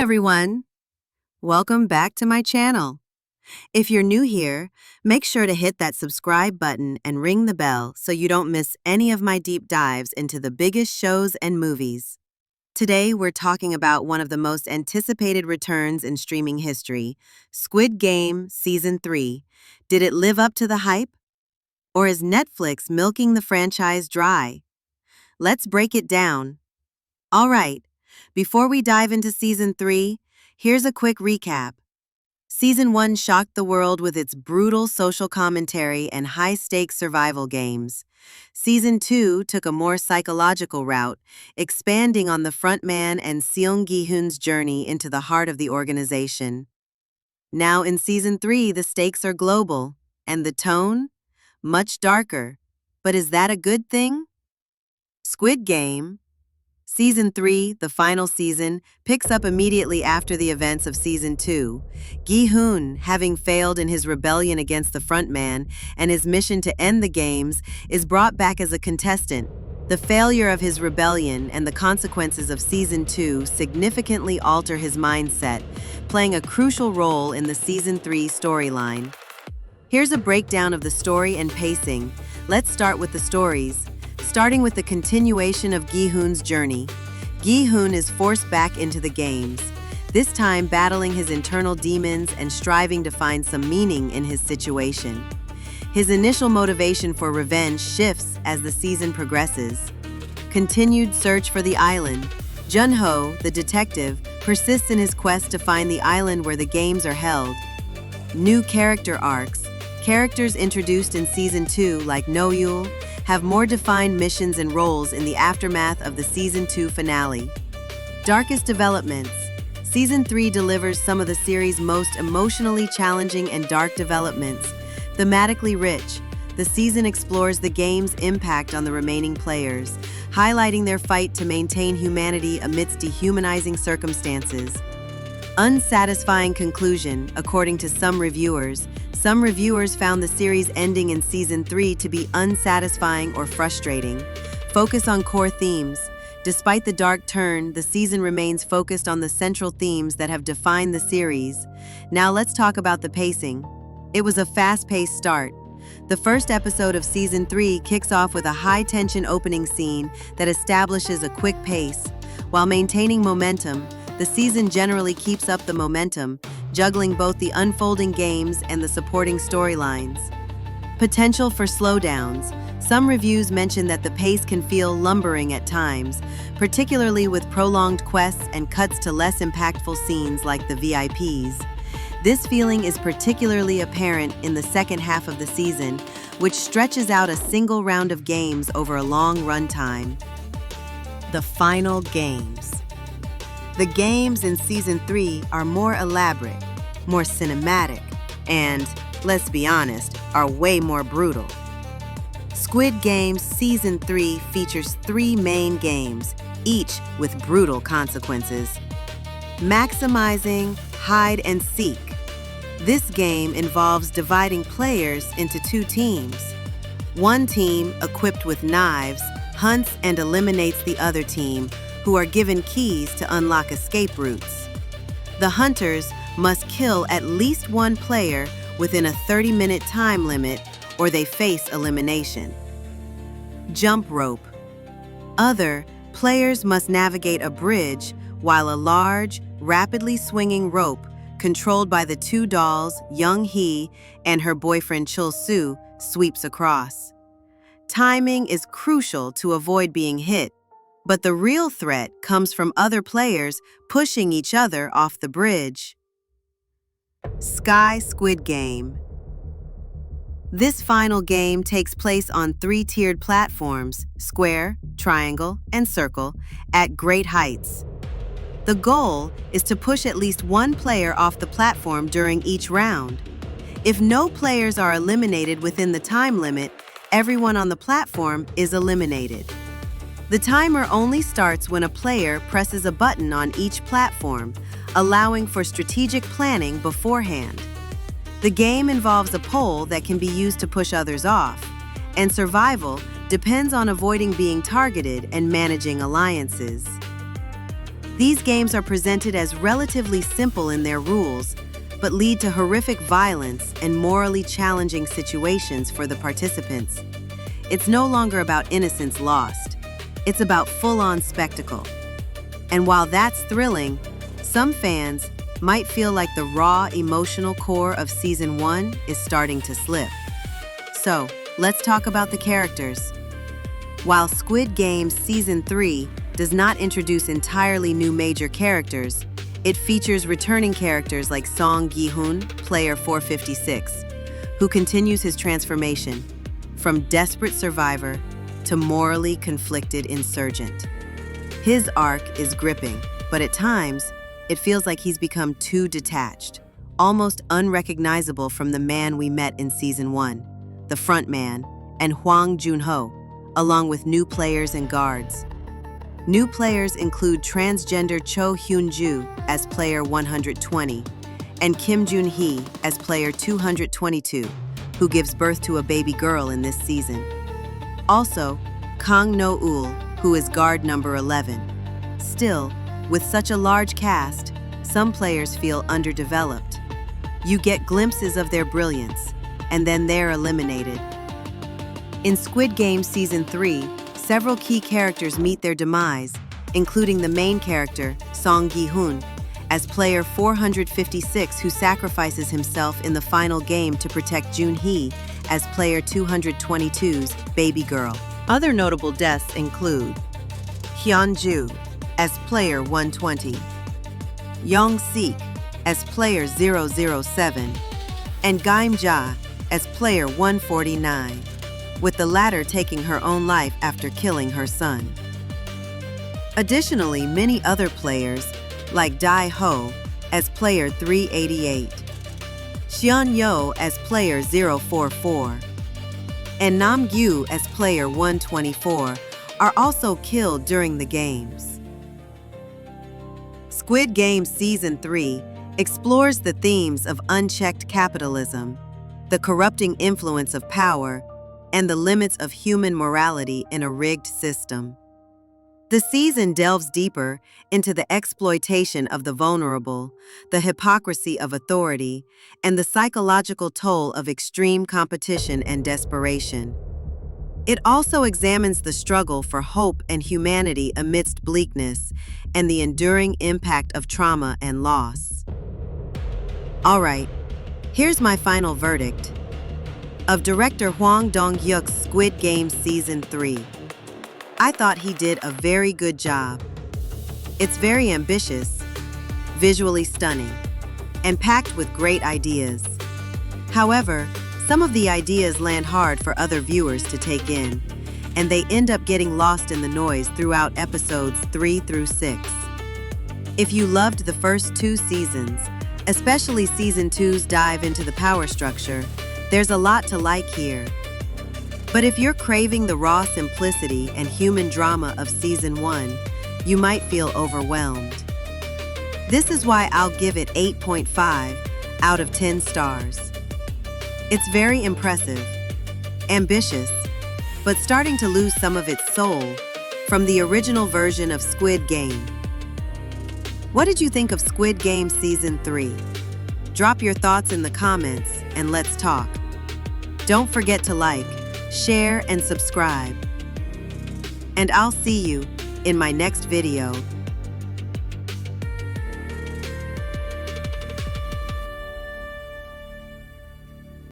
everyone! Welcome back to my channel. If you're new here, make sure to hit that subscribe button and ring the bell so you don't miss any of my deep dives into the biggest shows and movies. Today, we're talking about one of the most anticipated returns in streaming history, Squid Game Season 3. Did it live up to the hype? Or is Netflix milking the franchise dry? Let's break it down. All right, before we dive into Season 3, here's a quick recap. Season 1 shocked the world with its brutal social commentary and high-stakes survival games. Season 2 took a more psychological route, expanding on the frontman and Gi-hun's journey into the heart of the organization. Now in Season 3, the stakes are global, and the tone? Much darker. But is that a good thing? Squid Game Season 3, the final season, picks up immediately after the events of Season 2. Gi-hun, having failed in his rebellion against the frontman and his mission to end the games, is brought back as a contestant. The failure of his rebellion and the consequences of Season 2 significantly alter his mindset, playing a crucial role in the Season 3 storyline. Here's a breakdown of the story and pacing. Let's start with the stories. Starting with the continuation of Gi-hun's journey. Gi-hun is forced back into the games, this time battling his internal demons and striving to find some meaning in his situation. His initial motivation for revenge shifts as the season progresses. Continued search for the island. Jun-ho, the detective, persists in his quest to find the island where the games are held. New character arcs. Characters introduced in Season 2, like No-yul, have more defined missions and roles in the aftermath of the Season 2 finale. Darkest developments. Season 3 delivers some of the series' most emotionally challenging and dark developments. Thematically rich, the season explores the game's impact on the remaining players, highlighting their fight to maintain humanity amidst dehumanizing circumstances. Unsatisfying conclusion, according to some reviewers. Some reviewers found the series ending in Season 3 to be unsatisfying or frustrating. Focus on core themes. Despite the dark turn, the season remains focused on the central themes that have defined the series. Now let's talk about the pacing. It was a fast-paced start. The first episode of Season 3 kicks off with a high-tension opening scene that establishes a quick pace. While maintaining momentum, the season generally keeps up the momentum, juggling both the unfolding games and the supporting storylines. Potential for slowdowns. Some reviews mention that the pace can feel lumbering at times, particularly with prolonged quests and cuts to less impactful scenes like the VIPs. This feeling is particularly apparent in the second half of the season, which stretches out a single round of games over a long runtime. The final games. The games in Season 3 are more elaborate, more cinematic, and, let's be honest, are way more brutal. Squid Game Season 3 features 3 main games, each with brutal consequences. Maximizing hide and seek. This game involves dividing players into 2 teams. One team, equipped with knives, hunts and eliminates the other team, who are given keys to unlock escape routes. The hunters must kill at least one player within a 30-minute time limit, or they face elimination. Jump rope. Other players must navigate a bridge while a large, rapidly swinging rope controlled by the 2 dolls, Young-hee and her boyfriend Chul-soo, sweeps across. Timing is crucial to avoid being hit, but the real threat comes from other players pushing each other off the bridge. Sky Squid Game. This final game takes place on 3-tiered platforms, square, triangle, and circle, at great heights. The goal is to push at least one player off the platform during each round. If no players are eliminated within the time limit, everyone on the platform is eliminated. The timer only starts when a player presses a button on each platform, allowing for strategic planning beforehand. The game involves a pole that can be used to push others off, and survival depends on avoiding being targeted and managing alliances. These games are presented as relatively simple in their rules, but lead to horrific violence and morally challenging situations for the participants. It's no longer about innocence lost. It's about full-on spectacle. And while that's thrilling, some fans might feel like the raw emotional core of Season 1 is starting to slip. So, let's talk about the characters. While Squid Game Season 3 does not introduce entirely new major characters, it features returning characters like Gi-hun, player 456, who continues his transformation from desperate survivor to morally conflicted insurgent. His arc is gripping, but at times, it feels like he's become too detached, almost unrecognizable from the man we met in Season 1, the frontman, and Hwang Jun-ho, along with new players and guards. New players include transgender Cho Hyun-ju as player 120 and Kim Jun-hee as player 222, who gives birth to a baby girl in this season. Also, Kang No-ul, who is guard number 11. Still, with such a large cast, some players feel underdeveloped. You get glimpses of their brilliance, and then they're eliminated. In Squid Game Season 3, several key characters meet their demise, including the main character, Gi-hun, as player 456 who sacrifices himself in the final game to protect Jun-hee as player 222's baby girl. Other notable deaths include Hyun-ju as player 120, Young-sik as player 007, and Gaim-ja as player 149, with the latter taking her own life after killing her son. Additionally, many other players, like Dai-ho as player 388, Xian-yo as player 044, and Nam-gyu as player 124, are also killed during the games. Squid Game Season 3 explores the themes of unchecked capitalism, the corrupting influence of power, and the limits of human morality in a rigged system. The season delves deeper into the exploitation of the vulnerable, the hypocrisy of authority, and the psychological toll of extreme competition and desperation. It also examines the struggle for hope and humanity amidst bleakness and the enduring impact of trauma and loss. All right, here's my final verdict. Of director Hwang Dong-hyuk's Squid Game Season 3, I thought he did a very good job. It's very ambitious, visually stunning, and packed with great ideas. However, some of the ideas land hard for other viewers to take in, and they end up getting lost in the noise throughout episodes 3 through 6. If you loved the first 2 seasons, especially Season 2's dive into the power structure, there's a lot to like here. But if you're craving the raw simplicity and human drama of Season 1, you might feel overwhelmed. This is why I'll give it 8.5 out of 10 stars. It's very impressive, ambitious, but starting to lose some of its soul from the original version of Squid Game. What did you think of Squid Game Season 3? Drop your thoughts in the comments and let's talk. Don't forget to like, share, and subscribe. And I'll see you in my next video.